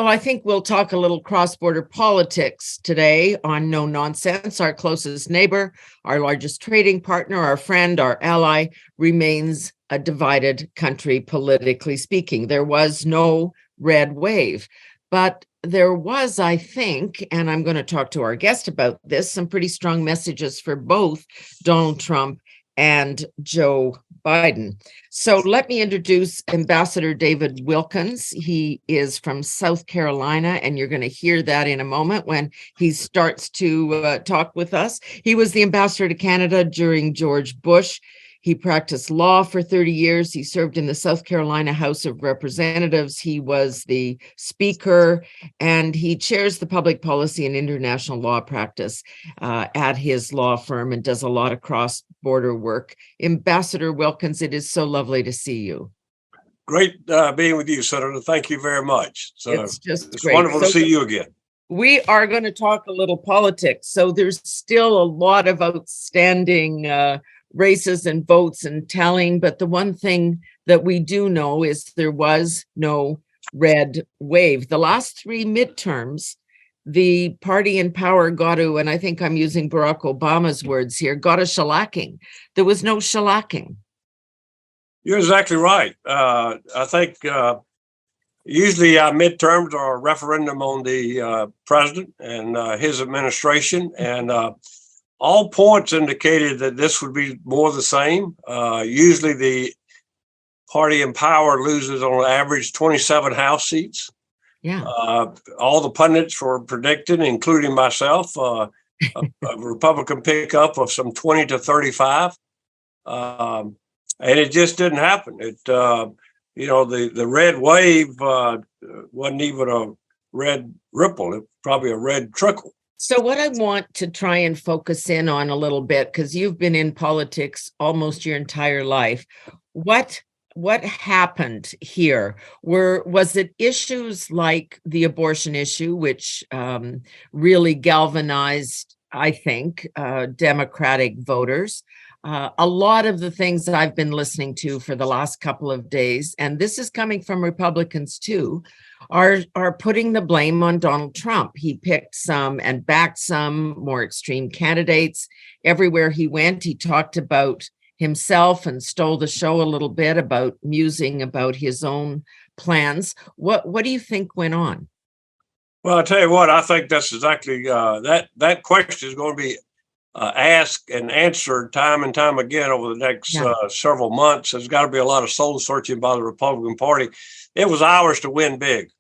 Well, I think we'll talk a little cross-border politics today on No Nonsense. Our closest neighbor, our largest trading partner, our friend, our ally, remains a divided country, politically speaking. There was no red wave, but there was, I think, and I'm going to talk to our guest about this, some pretty strong messages for both Donald Trump and Joe Biden. So let me introduce Ambassador David Wilkins. He is from South Carolina, and you're going to hear that in a moment when he starts to talk with us. He was the ambassador to Canada during George Bush. He practiced law for 30 years. He served in the South Carolina House of Representatives. He was the speaker, and he chairs the public policy and international law practice at his law firm and does a lot of cross-border work. Ambassador Wilkins, it is so lovely to see you. Great being with you, Senator. Thank you very much. So it's great. Wonderful to see you again. We are going to talk a little politics. So there's still a lot of outstanding races and votes and tallying, but the one thing that we do know is there was no red wave. The last three midterms, the party in power got to, and I think I'm using Barack Obama's words here, got a shellacking. There was no shellacking. You're exactly right. I think usually midterms are a referendum on the president and his administration, and all points indicated that this would be more the same. Usually the party in power loses on average 27 House seats. Yeah. All the pundits were predicting, including myself, a Republican pickup of some 20 to 35. And it just didn't happen. The red wave wasn't even a red ripple, it was probably a red trickle. So what I want to try and focus in on a little bit, because you've been in politics almost your entire life, what happened here? Was it issues like the abortion issue, which really galvanized, I think, Democratic voters? A lot of the things that I've been listening to for the last couple of days, and this is coming from Republicans too, are putting the blame on Donald Trump. He picked some and backed some more extreme candidates. Everywhere he went, he talked about himself and stole the show a little bit about musing about his own plans. What do you think went on? Well, I'll tell you what, I think that's exactly that question is going to be asked and answered time and time again over the next several months. There's got to be a lot of soul searching by the Republican Party. It was ours to win big.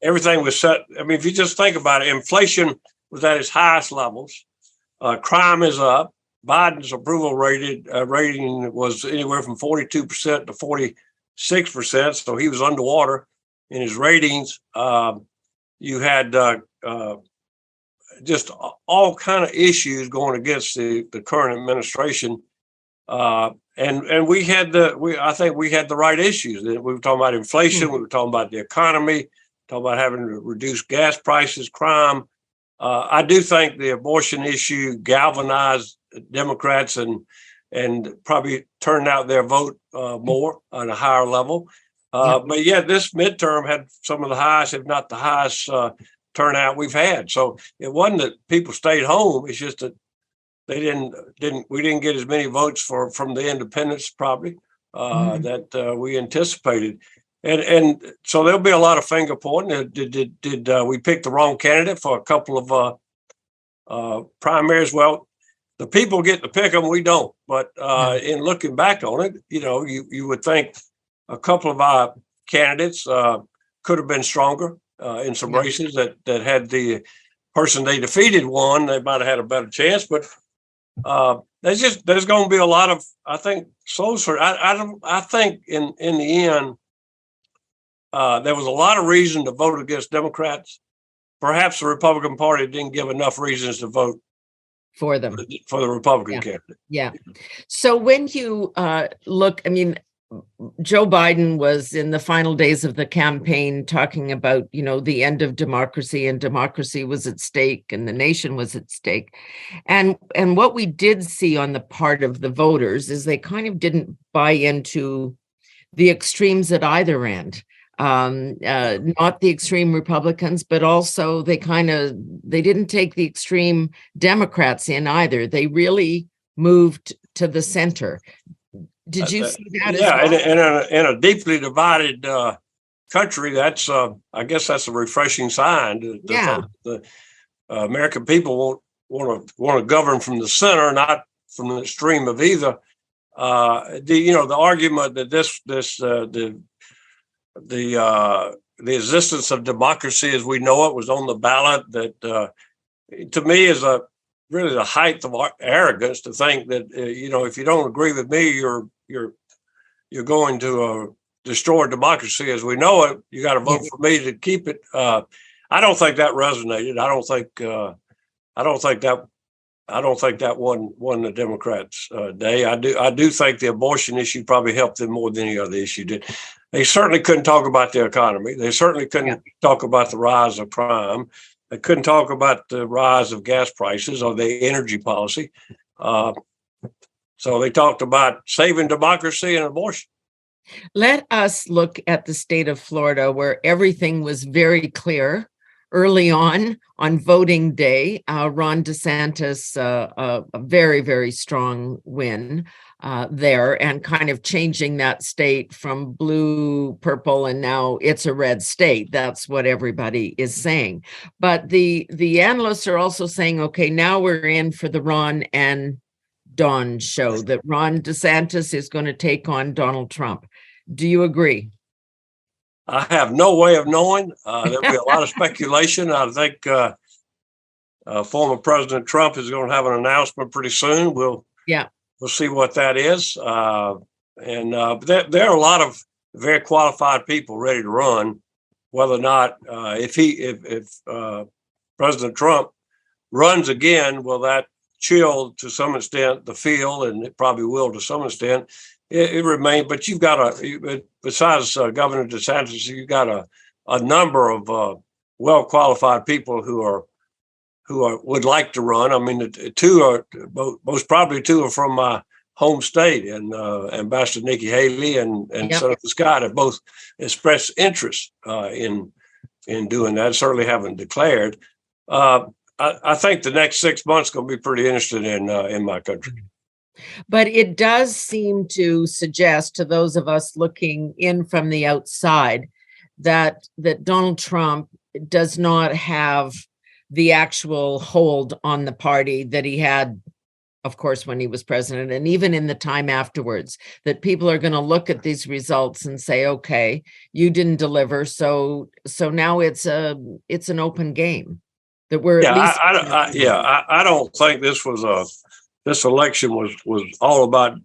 Everything was set. I mean, if you just think about it, inflation was at its highest levels. Crime is up. Biden's approval rating was anywhere from 42% to 46%. So he was underwater in his ratings. You had just all kind of issues going against the current administration. And I think we had the right issues. We were talking about inflation. We were talking about the economy, talking about having to reduce gas prices, crime. I do think the abortion issue galvanized Democrats and probably turned out their vote more on a higher level. But this midterm had some of the highest, if not the highest, turnout we've had. So it wasn't that people stayed home. It's just that we didn't get as many votes from the independents probably that we anticipated. And so there'll be a lot of finger pointing. Did we pick the wrong candidate for a couple of primaries? Well, the people get to pick them, we don't. But in looking back on it, you would think a couple of our candidates could have been stronger in some races that had the person they defeated won. They might have had a better chance, but there's going to be a lot of, I think, soul search. I think in the end, there was a lot of reason to vote against Democrats. Perhaps the Republican Party didn't give enough reasons to vote for them, for the Republican candidate. Yeah. So when you look, I mean, Joe Biden was in the final days of the campaign talking about, the end of democracy, and democracy was at stake and the nation was at stake. And what we did see on the part of the voters is they kind of didn't buy into the extremes at either end. not the extreme Republicans, but also they didn't take the extreme Democrats in either. They really moved to the center. Did you see that as well? In a deeply divided country, that's I guess that's a refreshing sign to think the American people want to govern from the center, not from the extreme of either. The argument that the existence of democracy as we know it was on the ballot, that to me is really the height of arrogance to think that if you don't agree with me, you're going to destroy democracy as we know it. You got to vote for me to keep it. I don't think that resonated. I don't think that won the Democrats' day. I do think the abortion issue probably helped them more than any other issue did. They certainly couldn't talk about the economy. They certainly couldn't talk about the rise of crime. They couldn't talk about the rise of gas prices or the energy policy. So they talked about saving democracy and abortion. Let us look at the state of Florida, where everything was very clear early on voting day. Ron DeSantis, a very, very strong win there, and kind of changing that state from blue, purple, and now it's a red state. That's what everybody is saying. But the analysts are also saying, okay, now we're in for the Ron and Don show, that Ron DeSantis is going to take on Donald Trump. Do you agree? I have no way of knowing. There'll be a lot of speculation. I think former President Trump is going to have an announcement pretty soon. We'll see what that is. There are a lot of very qualified people ready to run. Whether or not if President Trump runs again, will that chill to some extent the field? And it probably will to some extent. It remains, but you've got besides Governor DeSantis, you've got a number of well-qualified people who would like to run. I mean, most probably two are from my home state, and Ambassador Nikki Haley and Senator Scott have both expressed interest in doing that. Certainly haven't declared. I think the next 6 months going to be pretty interesting in my country. But it does seem to suggest to those of us looking in from the outside that Donald Trump does not have the actual hold on the party that he had, of course, when he was president, and even in the time afterwards, that people are going to look at these results and say, okay, you didn't deliver. So now it's an open game that we're at least. I don't think this election was all about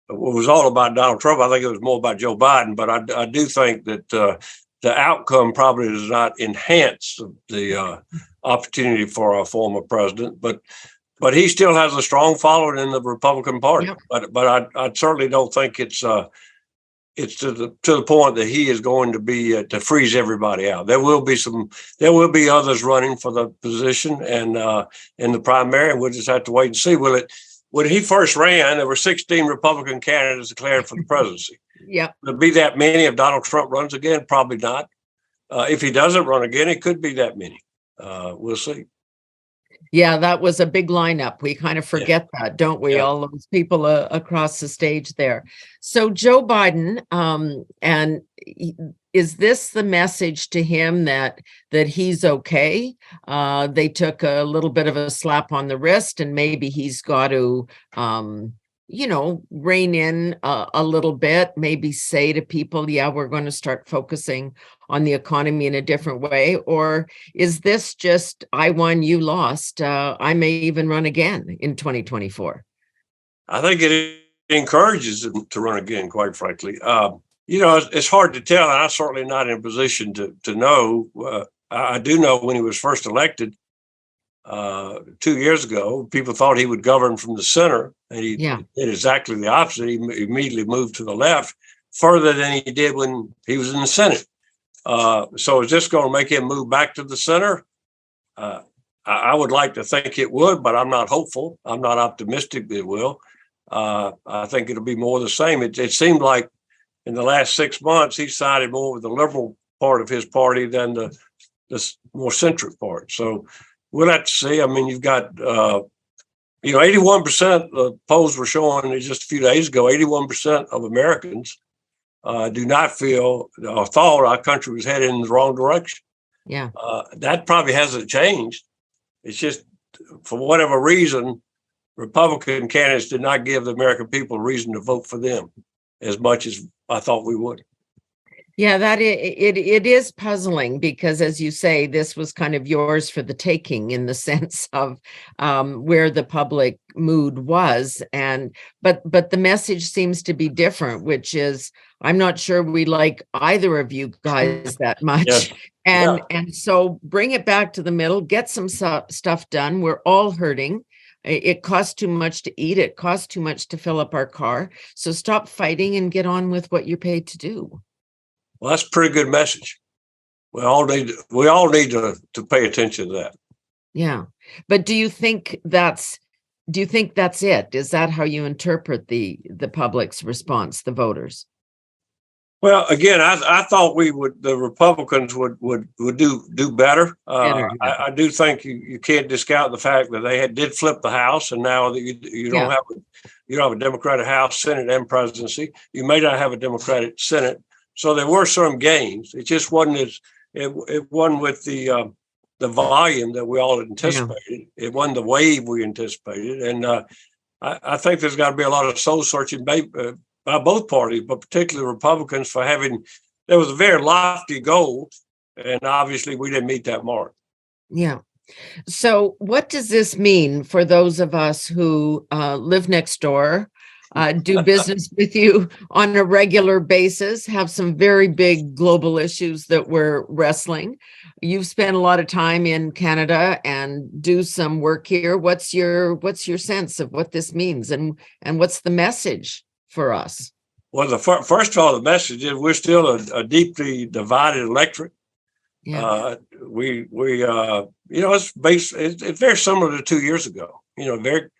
Donald Trump. I think it was more about Joe Biden. But I do think that the outcome probably does not enhance the opportunity for a former president. But he still has a strong following in the Republican Party. Yep. But I certainly don't think it's to the point that he is going to be to freeze everybody out. There will be others running for the position and in the primary, and we'll just have to wait and see. When he first ran, there were 16 Republican candidates declared for the presidency. Yeah, There'll be that many if Donald Trump runs again? Probably not. If he doesn't run again, it could be that many. We'll see. Yeah, that was a big lineup. We kind of forget that, don't we? Yeah. All those people across the stage there. So Joe Biden, and is this the message to him that he's okay? They took a little bit of a slap on the wrist, and maybe he's got to, rein in a little bit, maybe say to people, yeah, we're going to start focusing on the economy in a different way? Or is this just, I won, you lost, I may even run again in 2024? I think it encourages him to run again, quite frankly. It's hard to tell, and I'm certainly not in a position to know. I do know when he was first elected 2 years ago, people thought he would govern from the center, and he did exactly the opposite. He immediately moved to the left further than he did when he was in the Senate. So is this going to make him move back to the center? I would like to think it would, but I'm not hopeful. I'm not optimistic that it will. I think it'll be more the same. It seemed like in the last 6 months, he sided more with the liberal part of his party than the more centric part. So we'll have to see. I mean, you've got, 81% of polls were showing just a few days ago, 81% of Americans do not feel or thought our country was headed in the wrong direction. Yeah. That probably hasn't changed. It's just, for whatever reason, Republican candidates did not give the American people a reason to vote for them as much as I thought we would. Yeah, it is puzzling because, as you say, this was kind of yours for the taking in the sense of where the public mood was, but the message seems to be different, which is I'm not sure we like either of you guys that much. Yes. And so bring it back to the middle, get some stuff done. We're all hurting. It costs too much to eat. It costs too much to fill up our car. So stop fighting and get on with what you're paid to do. Well, that's a pretty good message. We all need to pay attention to that. Yeah. But do you think that's it? Is that how you interpret the public's response, the voters? Well, again, I thought the Republicans would do better. I do think you can't discount the fact that they did flip the House, and now that you don't have a Democratic House, Senate, and presidency. You may not have a Democratic Senate. So there were some gains. It just wasn't it wasn't with the volume that we all anticipated. Yeah. It wasn't the wave we anticipated. And I think there's got to be a lot of soul searching by both parties, but particularly Republicans there was a very lofty goal. And obviously we didn't meet that mark. Yeah. So what does this mean for those of us who live next door, do business with you on a regular basis, have some very big global issues that we're wrestling? You've spent a lot of time in Canada and do some work here. What's your sense of what this means and what's the message for us? Well, first of all, the message is we're still a deeply divided electorate. Yeah. It's very similar to 2 years ago. Very,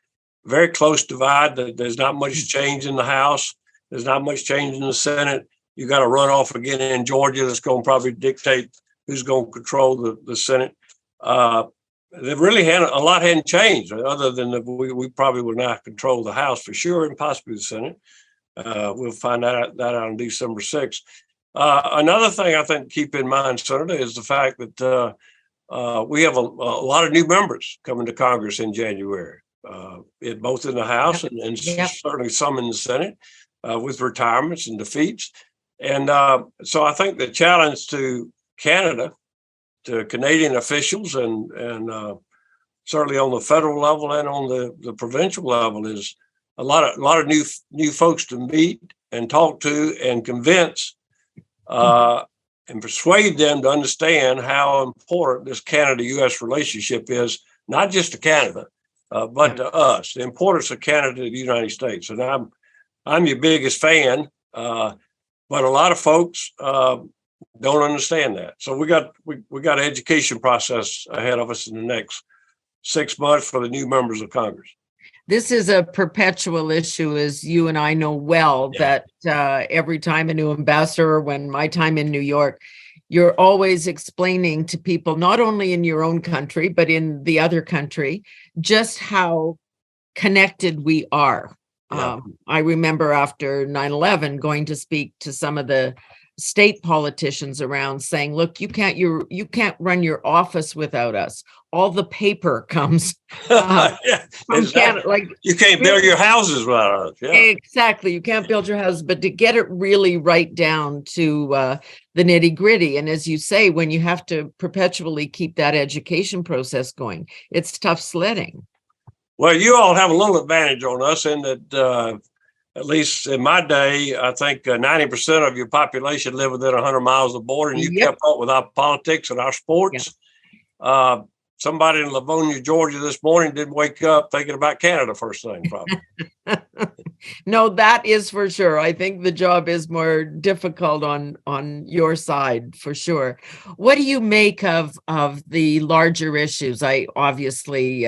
very close divide. There's not much change in the House. There's not much change in the Senate. You got a runoff again in Georgia that's going to probably dictate who's going to control the Senate. There really a lot hadn't changed, other than that we probably will not control the House for sure, and possibly the Senate. We'll find that out on December 6th. Another thing I think to keep in mind, Senator, is the fact that we have a lot of new members coming to Congress in January. Both in the House and certainly some in the Senate, with retirements and defeats. And so I think the challenge to Canada, to Canadian officials, and certainly on the federal level and on the provincial level, is a lot of new folks to meet and talk to and convince and persuade them to understand how important this Canada-U.S. relationship is, not just to Canada, but to us, the importance of Canada to the United States. And I'm your biggest fan, but a lot of folks don't understand that. So we got an education process ahead of us in the next 6 months for the new members of Congress. This is a perpetual issue, as you and I know well, that every time a new ambassador, when my time in New York, you're always explaining to people, not only in your own country, but in the other country, just how connected we are. Yeah. I remember after 9/11 going to speak to some of the state politicians around saying, look, you can't run your office without us. All the paper comes from Canada. Like, you can't build your houses without us. Yeah. Exactly. You can't build your house, but to get it really right down to the nitty gritty. And as you say, when you have to perpetually keep that education process going, it's tough sledding. Well, you all have a little advantage on us in that, at least in my day, I think 90% of your population lived within 100 miles of the border, and you kept up with our politics and our sports. Yeah. Somebody in Livonia, Georgia this morning didn't wake up thinking about Canada first thing, probably. No, that is for sure. I think the job is more difficult on your side, for sure. What do you make of the larger issues? I obviously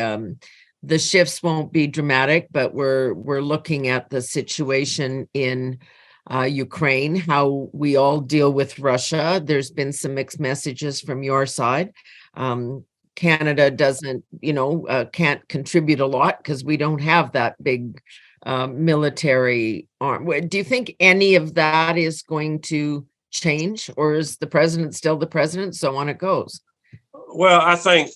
the shifts won't be dramatic, but we're looking at the situation in Ukraine, how we all deal with Russia. There's been some mixed messages from your side. Canada doesn't, can't contribute a lot because we don't have that big military arm. Do you think any of that is going to change, or is the president still the president? So on it goes. Well, I think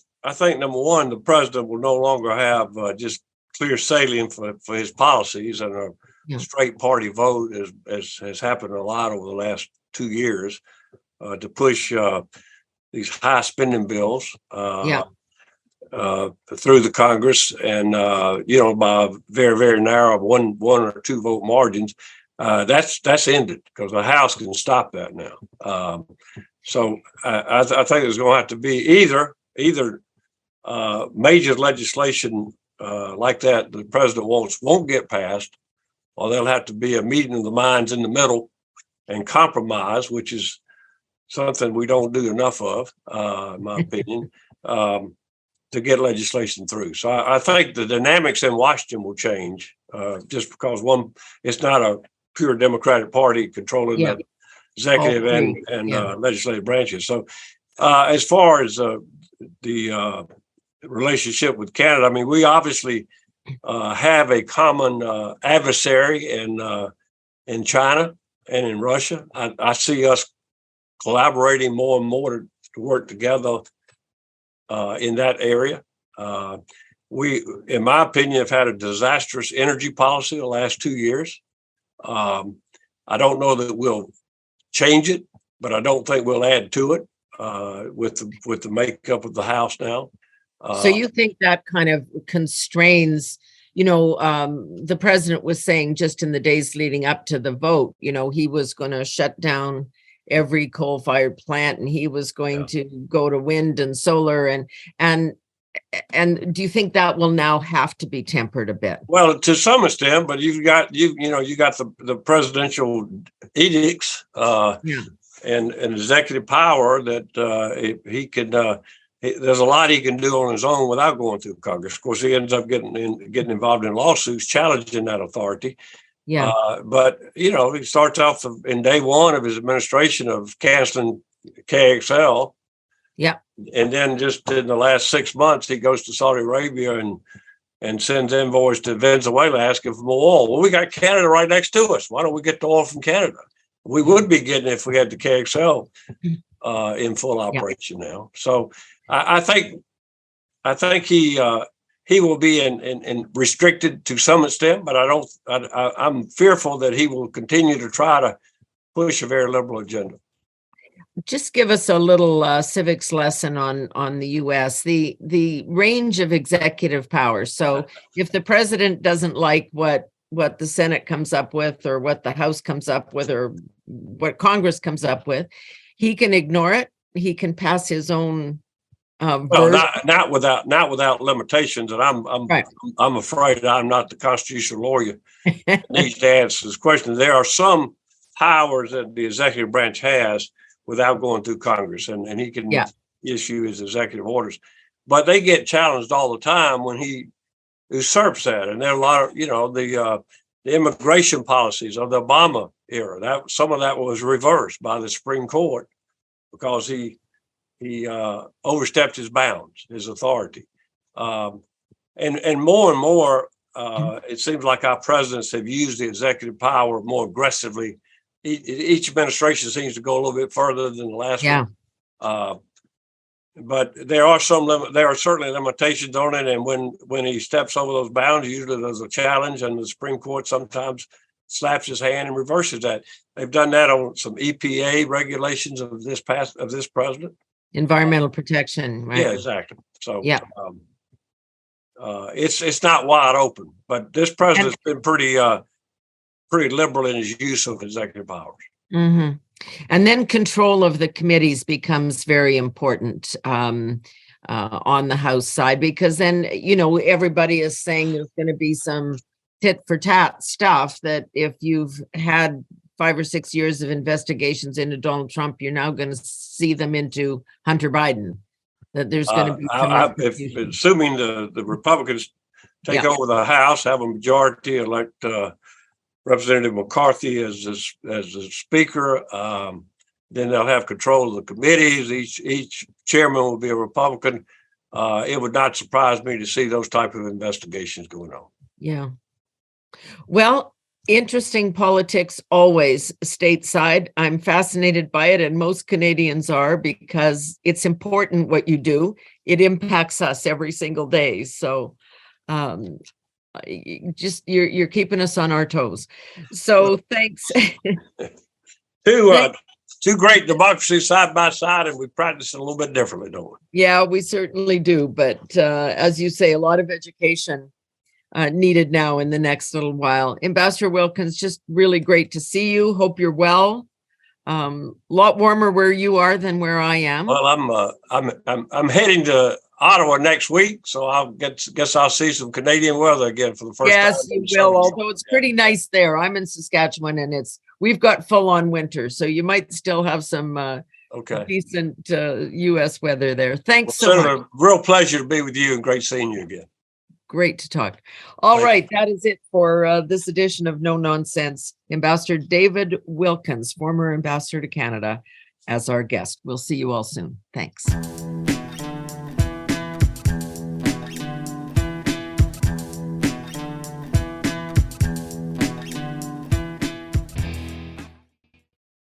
number one, the president will no longer have just clear sailing for his policies, and a straight party vote as has happened a lot over the last 2 years to push these high spending bills through the Congress, and by very, very narrow one or two vote margins. That's ended because the House can stop that now. So I think there's going to have to be either major legislation like that the president won't get passed, or there'll have to be a meeting of the minds in the middle and compromise, which is something we don't do enough of, in my opinion, to get legislation through. So I think the dynamics in Washington will change just because it's not a pure Democratic Party controlling the executive and legislative branches. So as far as the relationship with Canada, I mean, we obviously have a common adversary in China and in Russia. I see us collaborating more and more to work together in that area. We, in my opinion, have had a disastrous energy policy the last 2 years. I don't know that we'll change it, but I don't think we'll add to it with the makeup of the House now. So you think that kind of constrains, the president was saying just in the days leading up to the vote, he was going to shut down every coal-fired plant, and he was going to go to wind and solar, and do you think that will now have to be tempered a bit? Well, to some extent, but you got the presidential edicts and executive power that he can. There's a lot he can do on his own without going through Congress. Of course, he ends up getting involved in lawsuits challenging that authority. But he starts off in day one of his administration of canceling KXL. And then just in the last 6 months, he goes to Saudi Arabia and sends envoys to Venezuela asking for more oil. Well, we got Canada right next to us. Why don't we get the oil from Canada? We would be getting it if we had the KXL in full operation now. So I think he will be in restricted to some extent, but I'm fearful that he will continue to try to push a very liberal agenda. Just give us a little civics lesson on the U.S. The range of executive powers. So if the president doesn't like what the Senate comes up with, or what the House comes up with, or what Congress comes up with, he can ignore it. He can pass his own. Well, not without limitations, and I'm afraid I'm not the constitutional lawyer that needs to answer this question. There are some powers that the executive branch has without going through Congress, and he can issue his executive orders, but they get challenged all the time when he usurps that. And there are a lot of the immigration policies of the Obama era. That some of that was reversed by the Supreme Court because he overstepped his bounds, his authority. And more, it seems like our presidents have used the executive power more aggressively. Each administration seems to go a little bit further than the last one. But there are certainly limitations on it. And when he steps over those bounds, usually there's a challenge, and the Supreme Court sometimes slaps his hand and reverses that. They've done that on some EPA regulations of this president. Environmental protection, right? Yeah, exactly. So it's not wide open, but this president's been pretty liberal in his use of executive powers. Mm-hmm. And then control of the committees becomes very important on the House side, because then everybody is saying there's going to be some tit for tat stuff that if you've had 5 or 6 years of investigations into Donald Trump, you're now going to see them into Hunter Biden. That there's going to be assuming the Republicans take over the House, have a majority, elect Representative McCarthy as the speaker. Then they'll have control of the committees. Each chairman will be a Republican. It would not surprise me to see those type of investigations going on. Yeah. Well, interesting politics always stateside. I'm fascinated by it, and most Canadians are, because it's important what you do. It impacts us every single day. So just you're keeping us on our toes. So thanks. Two great democracies side by side, and we practice it a little bit differently, don't we? Yeah, we certainly do. But as you say, a lot of education needed now in the next little while. Ambassador Wilkins, just really great to see you. Hope you're well. Lot warmer where you are than where I am. Well, I'm heading to Ottawa next week, so I'll guess I'll see some Canadian weather again for the first time. Yes, you will. Although it's pretty nice there. I'm in Saskatchewan, and we've got full on winter, so you might still have some decent U.S. weather there. Thanks so much. A real pleasure to be with you, and great seeing you again. Great to talk. All right, that is it for this edition of No Nonsense. Ambassador David Wilkins, former ambassador to Canada, as our guest. We'll see you all soon. Thanks.